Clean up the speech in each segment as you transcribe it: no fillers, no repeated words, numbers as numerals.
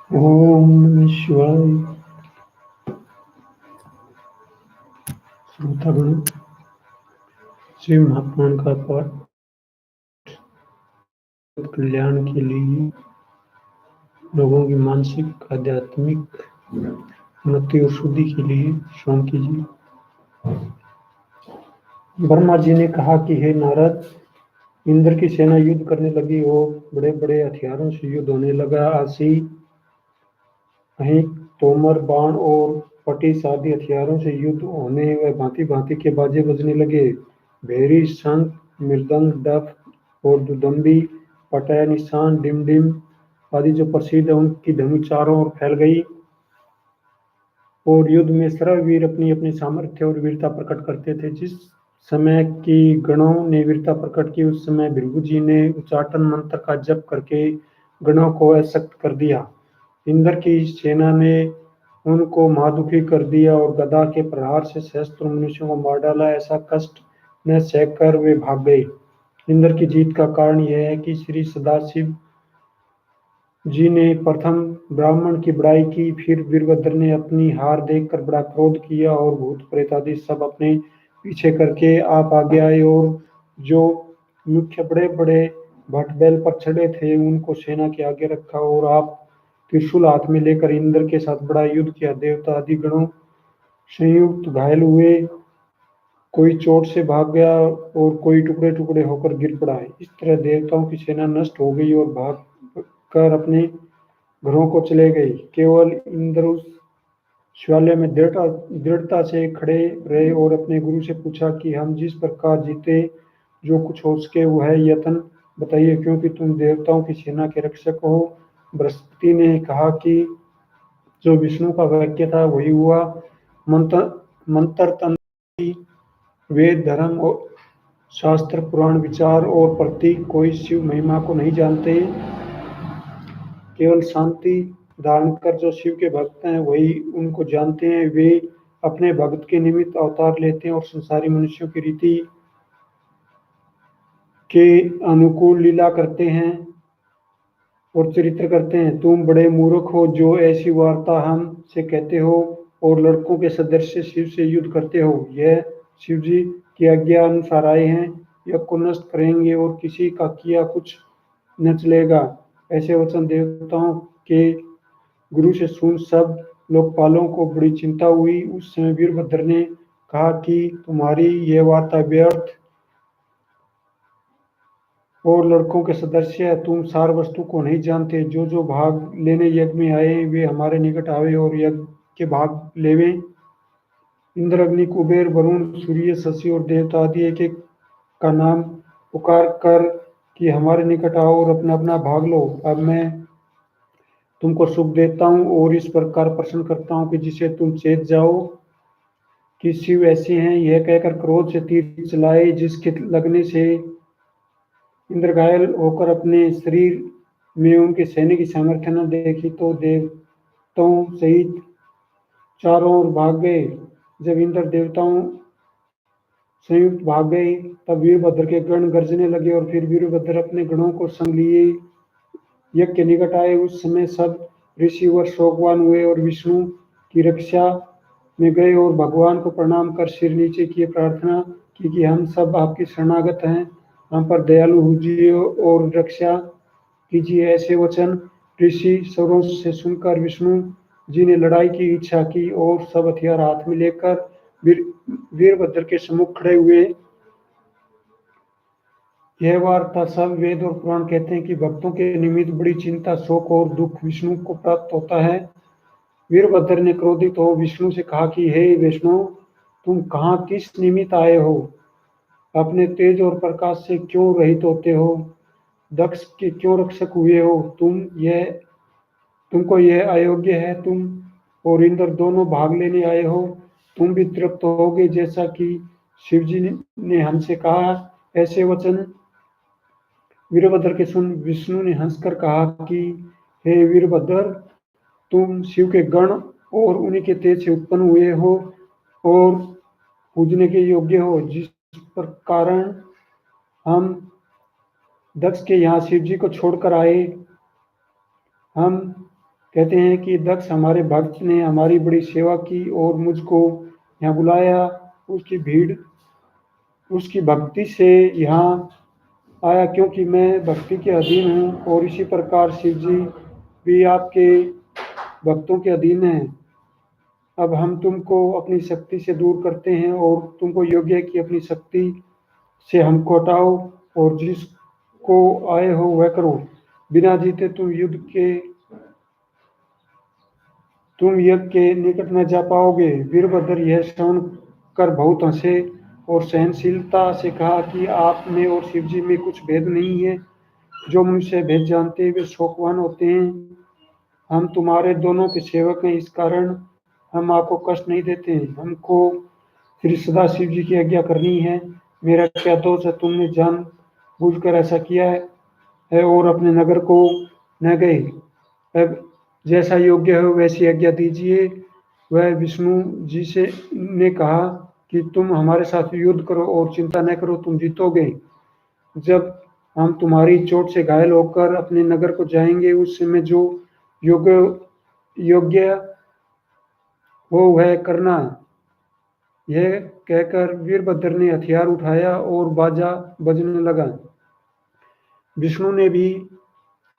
ओम नमः शिवाय। श्रोतागण, शिव महात्मा का पाठ कल्याण के लिए, लोगों की मानसिक आध्यात्मिक उन्नति और शुद्धि के लिए श्रवण कीजिए। ब्रह्मा जी ने कहा कि हे नारद, इंद्र की सेना युद्ध करने लगी और बड़े बड़े हथियारों से युद्ध होने लगा। आसी वहीं तोमर, बाण और पटिस आदि हथियारों से युद्ध होने व भांति भांति के बाजे बजने लगे। भेरी, शंख, मृदंग, डफ और दुदंबी, पटय, निशान, डिमडिम आदि जो प्रसिद्ध है, उनकी ध्वनि चारों ओर फैल गई और युद्ध में सर्ववीर अपनी अपनी सामर्थ्य और वीरता प्रकट करते थे। जिस समय की गणों ने वीरता प्रकट की, उस समय भृगु जी ने उच्चाटन मंत्र का जप करके गणों को अशक्त कर दिया। इंद्र की सेना ने उनको महादुखी कर दिया और गदा के प्रहार से सहस्त्रों मनुष्यों को मार डाला। ऐसा कष्ट न सहकर वे भाग गए। इंद्र की जीत का कारण यह है कि श्री सदाशिव जी ने प्रथम ब्राह्मण की बड़ाई की, फिर वीरभद्र ने अपनी हार देखकर बड़ा क्रोध किया और भूत प्रेत आदि सब अपने पीछे करके आप आगे आए और जो मुख्य बड़े बड़े भट बैल पर चढ़े थे उनको सेना के आगे रखा और आप त्रिशूल हाथ में लेकर इंद्र के साथ बड़ा युद्ध किया। देवता आदि गणों संयुक्त घायल हुए, कोई चोट से भाग गया और कोई टुकड़े टुकड़े होकर गिर पड़ा। इस तरह देवताओं की सेना नष्ट हो गई और भाग कर अपने घरों को चले गए। केवल इंद्र उस शिवालय में दृढ़ता से खड़े रहे और अपने गुरु से पूछा कि हम जिस प्रकार जीते, जो कुछ हो सके वह यत्न बताइए, क्योंकि तुम देवताओं की सेना के रक्षक हो। बृहस्पति ने कहा कि जो विष्णु का वाक्य था वही हुआ। मंत्र मंत्र तंत्र, वेद, धर्म और शास्त्र, पुराण, विचार और प्रतीक कोई शिव महिमा को नहीं जानते। केवल शांति धारण कर जो शिव के भक्त हैं वही उनको जानते हैं। वे अपने भक्त के निमित्त अवतार लेते हैं और संसारी मनुष्यों की रीति के अनुकूल लीला करते हैं और चरित्र करते हैं। तुम बड़े मूर्ख हो जो ऐसी वार्ता हम से कहते हो और लड़कों के सदृश शिव से युद्ध करते हो। यह शिव जी की आज्ञा अनुसार आए हैं, यज्ञ को नष्ट करेंगे और किसी का किया कुछ न चलेगा। ऐसे वचन देवताओं के गुरु से सुन सब लोकपालों को बड़ी चिंता हुई। उस समय वीरभद्र ने कहा कि तुम्हारी यह वार्ता व्यर्थ और लड़कों के सदस्य है। तुम सार वस्तु को नहीं जानते। जो जो भाग लेने यज्ञ में आए वे हमारे निकट आवे और यज्ञ के भाग लेवे। इंद्र, अग्नि, कुबेर, वरुण, सूर्य, शशि और देवता आदि एक एक का नाम पुकार कर कि हमारे निकट आओ और अपना अपना भाग लो। अब मैं तुमको सुख देता हूँ और इस प्रकार प्रसन्न करता हूँ कि जिसे तुम चेत जाओ कि शिव ऐसे हैं। यह कहकर क्रोध से तीर चलाए, जिसके लगने से इंद्र घायल होकर अपने शरीर में उनके सैन्य की सामर्थ्य न देखी तो देवताओं सहित चारों ओर भाग गए। जब इंद्र देवताओं संयुक्त भाग गए तब वीरभद्र के गण गरजने लगे और फिर वीरभद्र अपने गणों को संग लिए यज्ञ के निकट आए। उस समय सब ऋषिवर शोकवान हुए और विष्णु की रक्षा में गए और भगवान को प्रणाम कर सिर नीचे किए प्रार्थना की कि हम सब आपके शरणागत हैं, हम पर दयालु होजिए और रक्षा कीजिए। ऐसे वचन ऋषि स्वरों से सुनकर विष्णु जी ने लड़ाई की इच्छा की और सब हथियार हाथ में लेकर वीरभद्र के सम्मुख खड़े हुए। यह वार्ता सब वेद और पुराण कहते हैं कि भक्तों के निमित्त बड़ी चिंता, शोक और दुख विष्णु को प्राप्त होता है। वीरभद्र ने क्रोधित हो विष्णु से कहा कि हे विष्णु, तुम कहाँ किस निमित्त आए हो? अपने तेज और प्रकाश से क्यों रहित होते हो? दक्ष के क्यों रक्षक हुए हो? तुमको यह अयोग्य है। तुम और इंद्र दोनों भाग लेने आए हो। तुम भी तृप्त होगे जैसा कि शिवजी ने हमसे कहा। ऐसे वचन वीरभद्र के सुन विष्णु ने हंसकर कहा कि हे वीरभद्र, तुम शिव के गण और उन्हीं के तेज से उत्पन्न हुए हो और पूजने के योग्य हो। जिस पर कारण हम दक्ष के यहाँ शिव जी को छोड़कर आए, हम कहते हैं कि दक्ष हमारे भक्त ने हमारी बड़ी सेवा की और मुझको यहाँ बुलाया। उसकी भीड़ उसकी भक्ति से यहाँ आया, क्योंकि मैं भक्ति के अधीन हूँ। और इसी प्रकार शिव जी भी आपके भक्तों के अधीन हैं। अब हम तुमको अपनी शक्ति से दूर करते हैं और तुमको योग्य है कि अपनी शक्ति से हमको हटाओ और जिसको आए हो वह करो। बिना जीते तुम यज्ञ के निकट न जा पाओगे। वीरभद्र यह श्रवण कर बहुत हंसे और सहनशीलता से कहा कि आप में और शिव जी में कुछ भेद नहीं है। जो मनुष्य भेद जानते वे शोकवान होते हैं। हम तुम्हारे दोनों के सेवक हैं, इस कारण हम आपको कष्ट नहीं देते हैं। हमको श्री सदा शिव जी की आज्ञा करनी है। मेरा क्या दोष है, तुमने जान बूझकर ऐसा किया है और अपने नगर को न गए। अब जैसा योग्य हो वैसी आज्ञा दीजिए। वह विष्णु जी से ने कहा कि तुम हमारे साथ युद्ध करो और चिंता न करो, तुम जीतोगे। जब हम तुम्हारी चोट से घायल होकर अपने नगर को जाएंगे उस समय जो योग्य योग्य हो वह करना। यह कहकर वीरभद्र ने हथियार उठाया और बाजा बजने लगा। विष्णु ने भी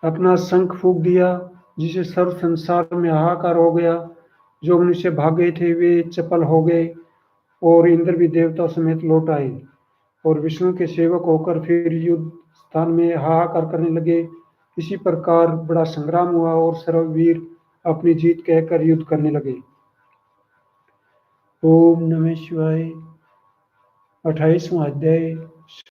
अपना शंख फूंक दिया, जिसे सर्व संसार में हाहाकार हो गया। जो मनुष्य भाग गए थे वे चपल हो गए और इंद्र भी देवता समेत लौट आए और विष्णु के सेवक होकर फिर युद्ध स्थान में हाहाकार करने लगे। इसी प्रकार बड़ा संग्राम हुआ और सर्ववीर अपनी जीत कहकर युद्ध करने लगे। ओम नमः शिवाय। 28वां अध्याय।